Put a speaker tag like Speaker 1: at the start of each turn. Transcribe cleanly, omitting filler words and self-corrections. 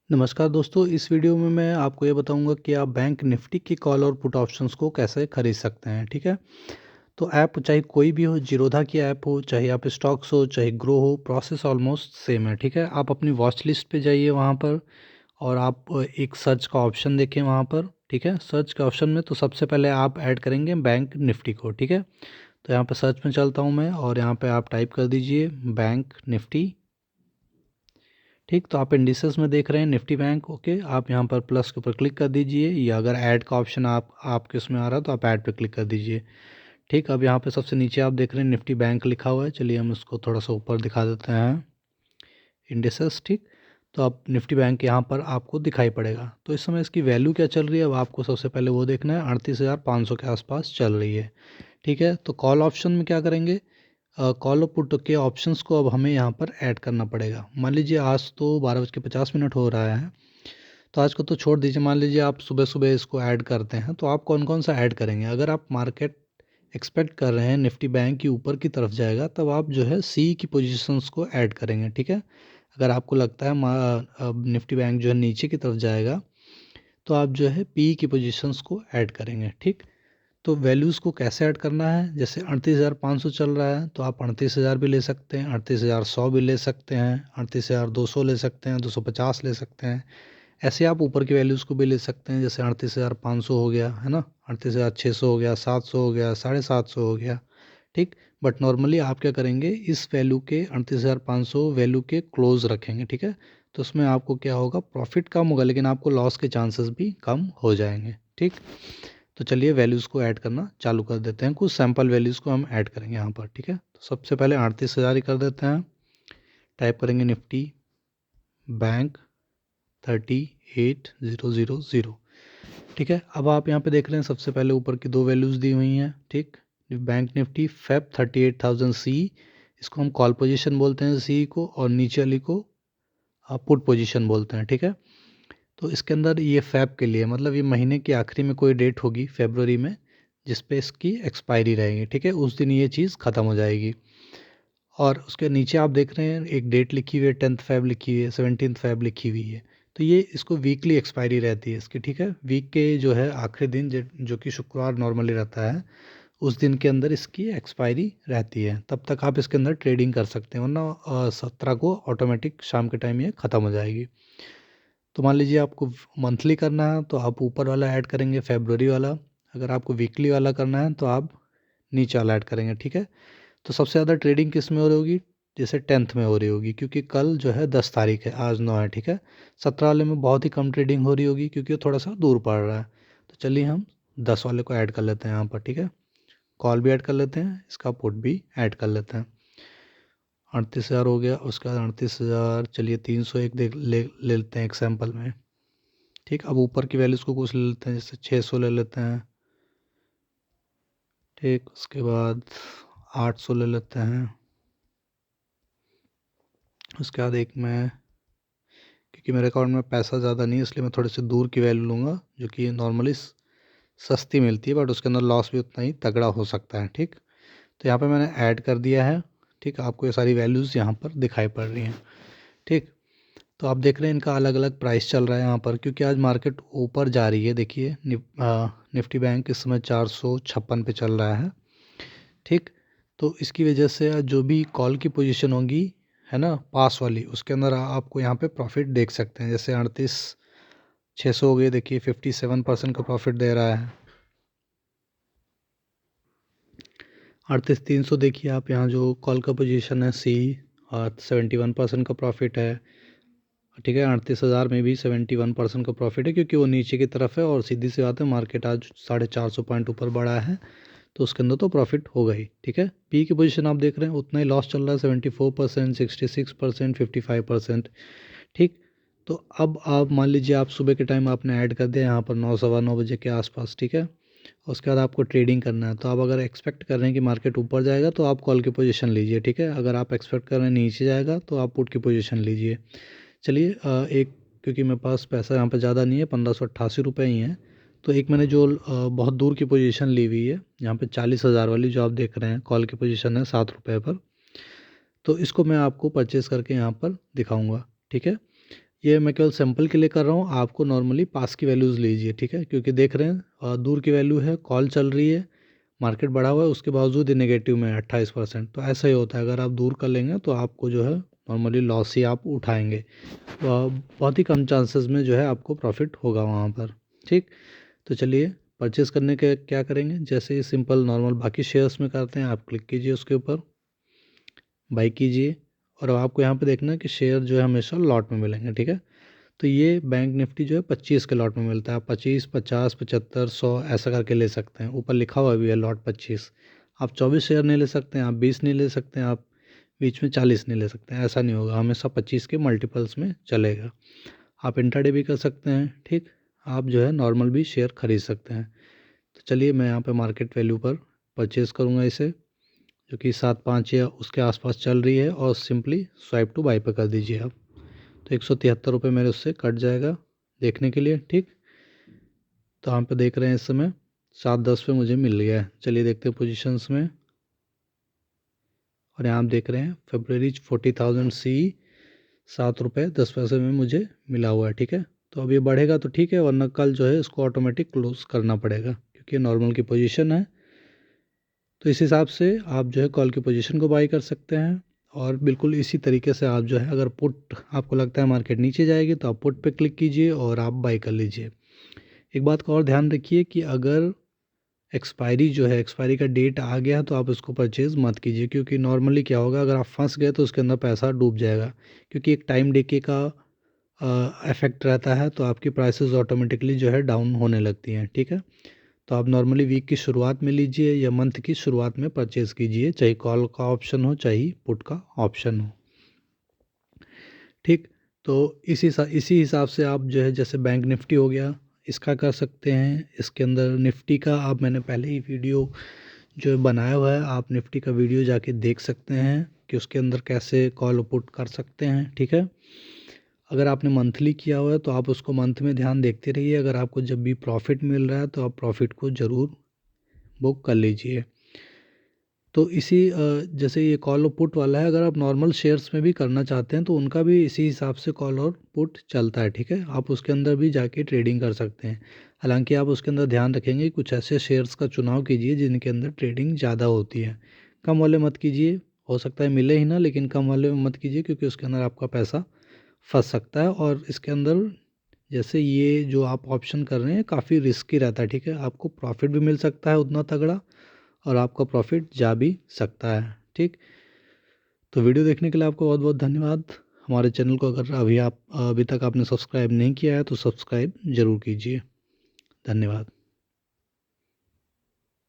Speaker 1: नमस्कार दोस्तों, इस वीडियो में मैं आपको ये बताऊंगा कि आप बैंक निफ्टी की कॉल और पुट ऑप्शंस को कैसे खरीद सकते हैं। ठीक है, तो ऐप चाहे कोई भी हो, जीरोधा की ऐप हो, चाहे आप स्टॉक्स हो, चाहे ग्रो हो, प्रोसेस ऑलमोस्ट सेम है। ठीक है, आप अपनी वॉच लिस्ट पे जाइए वहाँ पर और आप एक सर्च का ऑप्शन देखें वहाँ पर। ठीक है, सर्च के ऑप्शन में तो सबसे पहले आप ऐड करेंगे बैंक निफ्टी को। ठीक है, तो यहाँ पर सर्च में चलता हूँ मैं और यहाँ पर आप टाइप कर दीजिए बैंक निफ्टी। ठीक, तो आप इंडिसेस में देख रहे हैं निफ्टी बैंक। ओके, आप यहाँ पर प्लस के ऊपर क्लिक कर दीजिए, या अगर ऐड का ऑप्शन आपके उसमें आ रहा है तो आप ऐड पे क्लिक कर दीजिए। ठीक, अब यहाँ पे सबसे नीचे आप देख रहे हैं निफ्टी बैंक लिखा हुआ है। चलिए हम इसको थोड़ा सा ऊपर दिखा देते हैं, इंडिसेस। ठीक, तो आप निफ्टी बैंक यहाँ पर आपको दिखाई पड़ेगा। तो इस समय इसकी वैल्यू क्या चल रही है, अब आपको सबसे पहले वो देखना है। 38,500 के आसपास चल रही है। ठीक है, तो कॉल ऑप्शन में क्या करेंगे, कॉल और पुट के ऑप्शंस को अब हमें यहाँ पर ऐड करना पड़ेगा। मान लीजिए आज तो 12:50 हो रहा है, तो आज को तो छोड़ दीजिए। मान लीजिए आप सुबह सुबह इसको ऐड करते हैं, तो आप कौन कौन सा ऐड करेंगे। अगर आप मार्केट एक्सपेक्ट कर रहे हैं निफ्टी बैंक की ऊपर की तरफ जाएगा, तब आप जो है सी की पोजीशंस को ऐड करेंगे। ठीक है, अगर आपको लगता है अब निफ्टी बैंक जो है नीचे की तरफ जाएगा, तो आप जो है पी की पोजीशंस को ऐड करेंगे। ठीक, तो वैल्यूज़ को कैसे ऐड करना है, जैसे 38,500 चल रहा है तो आप 38,000 भी ले सकते हैं, 38,100 भी ले सकते हैं, 38,200 ले सकते हैं, 250 ले सकते हैं। ऐसे आप ऊपर की वैल्यूज़ को भी ले सकते हैं, जैसे 38,500 हो गया है ना, 38,600 हो गया, 700 हो गया, 750 हो गया। ठीक, बट नॉर्मली आप क्या करेंगे, इस वैल्यू के 38,500 वैल्यू के क्लोज रखेंगे। ठीक है, तो उसमें आपको क्या होगा, प्रॉफिट कम होगा लेकिन आपको लॉस के चांसेस भी कम हो जाएंगे। ठीक, तो चलिए वैल्यूज़ को ऐड करना चालू कर देते हैं। कुछ सैम्पल वैल्यूज़ को हम ऐड करेंगे यहाँ पर। ठीक है, तो सबसे पहले 38,000 ही कर देते हैं। टाइप करेंगे निफ्टी बैंक 38,000। ठीक है, अब आप यहाँ पे देख रहे हैं सबसे पहले ऊपर की दो वैल्यूज़ दी हुई हैं। ठीक, बैंक निफ्टी फेब 38,000 सी, इसको हम कॉल पोजीशन बोलते हैं सी को, और नीचे वाली को पुट पोजीशन बोलते हैं। ठीक है, तो इसके अंदर ये फ़ैब के लिए, मतलब ये महीने की आखिरी में कोई डेट होगी फरवरी में, जिस पे इसकी एक्सपायरी रहेगी। ठीक है, उस दिन ये चीज़ ख़त्म हो जाएगी। और उसके नीचे आप देख रहे हैं एक डेट लिखी हुई है, 10 फ़ैब लिखी हुई है, 17 फ़ैब लिखी हुई है। तो ये इसको वीकली एक्सपायरी रहती है इसकी। ठीक है, वीक के जो है आखिरी दिन जो कि शुक्रवार नॉर्मली रहता है, उस दिन के अंदर इसकी एक्सपायरी रहती है। तब तक आप इसके अंदर ट्रेडिंग कर सकते हैं, वरना 17 को ऑटोमेटिक शाम के टाइम ये ख़त्म हो जाएगी। तो मान लीजिए आपको मंथली करना है तो आप ऊपर वाला ऐड करेंगे, फरवरी वाला। अगर आपको वीकली वाला करना है तो आप नीचे वाला ऐड करेंगे। ठीक है, तो सबसे ज़्यादा ट्रेडिंग किस में हो रही होगी, जैसे 10th में हो रही होगी, क्योंकि कल जो है 10 तारीख है, आज 9 है। ठीक है, 17 वाले में बहुत ही कम ट्रेडिंग हो रही होगी क्योंकि वो थोड़ा सा दूर पड़ रहा है। तो चलिए हम 10 वाले को ऐड कर लेते हैं यहाँ पर। ठीक है, कॉल भी ऐड कर लेते हैं, इसका पुट भी ऐड कर लेते हैं। 38,000 हो गया, उसके बाद 38,000, चलिए 301 ले लेते हैं एक सैम्पल में। ठीक, अब ऊपर की वैल्यूज़ को कुछ ले लेते हैं, जैसे 600 ले लेते हैं। ठीक, उसके बाद 800 ले लेते हैं। उसके बाद एक मैं, क्योंकि मेरे अकाउंट में पैसा ज़्यादा नहीं है इसलिए मैं थोड़े से दूर की वैल्यू लूँगा, जो कि नॉर्मली सस्ती मिलती है, बट उसके अंदर लॉस भी उतना ही तगड़ा हो सकता है। ठीक, तो यहाँ पे मैंने ऐड कर दिया है। ठीक, आपको ये सारी वैल्यूज़ यहाँ पर दिखाई पड़ रही हैं। ठीक, तो आप देख रहे हैं इनका अलग अलग प्राइस चल रहा है यहाँ पर, क्योंकि आज मार्केट ऊपर जा रही है। देखिए निफ्टी बैंक इस समय 456 पे चल रहा है। ठीक, तो इसकी वजह से जो भी कॉल की पोजीशन होगी, है ना, पास वाली, उसके अंदर आपको यहाँ पे प्रॉफिट देख सकते हैं। जैसे 38,600 हो गई, देखिए 57% का प्रॉफिट दे रहा है। 38,300 देखिए आप, यहाँ जो कॉल का पोजीशन है सी, और 71% का प्रॉफिट है। ठीक है, 38,000 में भी 71% का प्रॉफिट है, क्योंकि वो नीचे की तरफ है और सीधी सी बात है, मार्केट आज 450 पॉइंट ऊपर बढ़ा है, तो उसके अंदर तो प्रॉफिट होगा ही। ठीक है, पी की पोजीशन आप देख रहे हैं, उतना ही लॉस चल रहा है, 74%, 66%, 55%। ठीक, तो अब आप मान लीजिए आप सुबह के टाइम आपने ऐड कर दिया यहाँ पर 9, सवा 9 बजे के आसपास। ठीक है, उसके बाद आपको ट्रेडिंग करना है, तो आप अगर एक्सपेक्ट कर रहे हैं कि मार्केट ऊपर जाएगा तो आप कॉल की पोजीशन लीजिए। ठीक है, अगर आप एक्सपेक्ट कर रहे हैं नीचे जाएगा तो आप पुट की पोजीशन लीजिए। चलिए एक, क्योंकि मेरे पास पैसा यहाँ पे ज़्यादा नहीं है, 1588 ही है, तो एक मैंने जो बहुत दूर की पोजीशन ली हुई है, यहाँ पे 40,000 वाली जो आप देख रहे हैं, कॉल की पोजीशन है ₹7 पर, तो इसको मैं आपको परचेज़ करके यहाँ पर दिखाऊंगा। ठीक है, ये मैं केवल सैंपल के लिए कर रहा हूँ, आपको नॉर्मली पास की वैल्यूज़ लीजिए, ठीक है, क्योंकि देख रहे हैं दूर की वैल्यू है, कॉल चल रही है, मार्केट बढ़ा हुआ है, उसके बावजूद ही नेगेटिव में है 28%। तो ऐसा ही होता है, अगर आप दूर कर लेंगे तो आपको जो है नॉर्मली लॉस ही आप उठाएंगे, बहुत ही कम चांसेस में जो है आपको प्रॉफिट होगा वहाँ पर। ठीक, तो चलिए परचेज़ करने के क्या करेंगे, जैसे सिंपल नॉर्मल बाकी शेयर्स में करते हैं, आप क्लिक कीजिए उसके ऊपर, बाई कीजिए, और अब आपको यहाँ पे देखना है कि शेयर जो है हमेशा लॉट में मिलेंगे, ठीक है। तो ये बैंक निफ्टी जो है 25 के लॉट में मिलता है, आप 25, 50, 75, 100 ऐसा करके ले सकते हैं, ऊपर लिखा हुआ भी है लॉट 25। आप 24 शेयर नहीं ले सकते हैं, आप 20 नहीं ले सकते हैं, आप बीच में 40 नहीं ले सकते हैं, ऐसा नहीं होगा, हमेशा 25 के मल्टीपल्स में चलेगा। आप इंट्राडे भी कर सकते हैं, ठीक, आप जो है नॉर्मल भी शेयर खरीद सकते हैं। तो चलिए मैं यहाँ पे मार्केट वैल्यू पर परचेज़ करूँगा इसे, जो कि 7-5 या उसके आसपास चल रही है, और सिंपली स्वाइप टू बाई पे कर दीजिए आप। तो 173 रुपये मेरे उससे कट जाएगा देखने के लिए, ठीक। तो यहाँ पे देख रहे हैं इस समय 7-10 पे मुझे मिल गया है। चलिए देखते हैं पोजीशंस में, और यहाँ आप देख रहे हैं फरवरी 40,000 सी 7 रुपये 10 पैसे में मुझे मिला हुआ है, ठीक है। तो अब ये बढ़ेगा तो ठीक है, वरना कल जो है इसको ऑटोमेटिक क्लोज करना पड़ेगा, क्योंकि नॉर्मल की पोजीशन है। तो इस हिसाब से आप जो है कॉल की पोजीशन को बाई कर सकते हैं, और बिल्कुल इसी तरीके से आप जो है अगर पुट आपको लगता है मार्केट नीचे जाएगी तो आप पुट पे क्लिक कीजिए और आप बाई कर लीजिए। एक बात का और ध्यान रखिए कि अगर एक्सपायरी जो है, एक्सपायरी का डेट आ गया तो आप उसको परचेज़ मत कीजिए, क्योंकि नॉर्मली क्या होगा, अगर आप फंस गए तो उसके अंदर पैसा डूब जाएगा, क्योंकि एक टाइम डेके का इफेक्ट रहता है, तो आपकी प्राइसेस ऑटोमेटिकली जो है डाउन होने लगती हैं, ठीक है। तो आप नॉर्मली वीक की शुरुआत में लीजिए या मंथ की शुरुआत में परचेज़ कीजिए, चाहे कॉल का ऑप्शन हो चाहे पुट का ऑप्शन हो, ठीक। तो इसी हिसाब से आप जो है, जैसे बैंक निफ्टी हो गया, इसका कर सकते हैं। इसके अंदर निफ्टी का आप मैंने पहले ही वीडियो जो है बनाया हुआ है, आप निफ्टी का वीडियो जाके देख सकते हैं कि उसके अंदर कैसे कॉल पुट कर सकते हैं, ठीक है। अगर आपने मंथली किया हुआ है तो आप उसको मंथ में ध्यान देखते रहिए, अगर आपको जब भी प्रॉफिट मिल रहा है तो आप प्रॉफिट को ज़रूर बुक कर लीजिए। तो जैसे ये कॉल और पुट वाला है, अगर आप नॉर्मल शेयर्स में भी करना चाहते हैं तो उनका भी इसी हिसाब से कॉल और पुट चलता है, ठीक है। आप उसके अंदर भी जाके ट्रेडिंग कर सकते हैं। हालांकि आप उसके अंदर ध्यान रखेंगे, कुछ ऐसे शेयर्स का चुनाव कीजिए जिनके अंदर ट्रेडिंग ज़्यादा होती है, कम वाले मत कीजिए, हो सकता है मिले ही ना, लेकिन कम वाले में मत कीजिए, क्योंकि उसके अंदर आपका पैसा फंस सकता है। और इसके अंदर जैसे ये जो आप ऑप्शन कर रहे हैं काफ़ी रिस्की रहता है, ठीक है। आपको प्रॉफिट भी मिल सकता है उतना तगड़ा, और आपका प्रॉफिट जा भी सकता है, ठीक। तो वीडियो देखने के लिए आपको बहुत बहुत धन्यवाद। हमारे चैनल को अगर अभी तक आपने सब्सक्राइब नहीं किया है तो सब्सक्राइब ज़रूर कीजिए। धन्यवाद।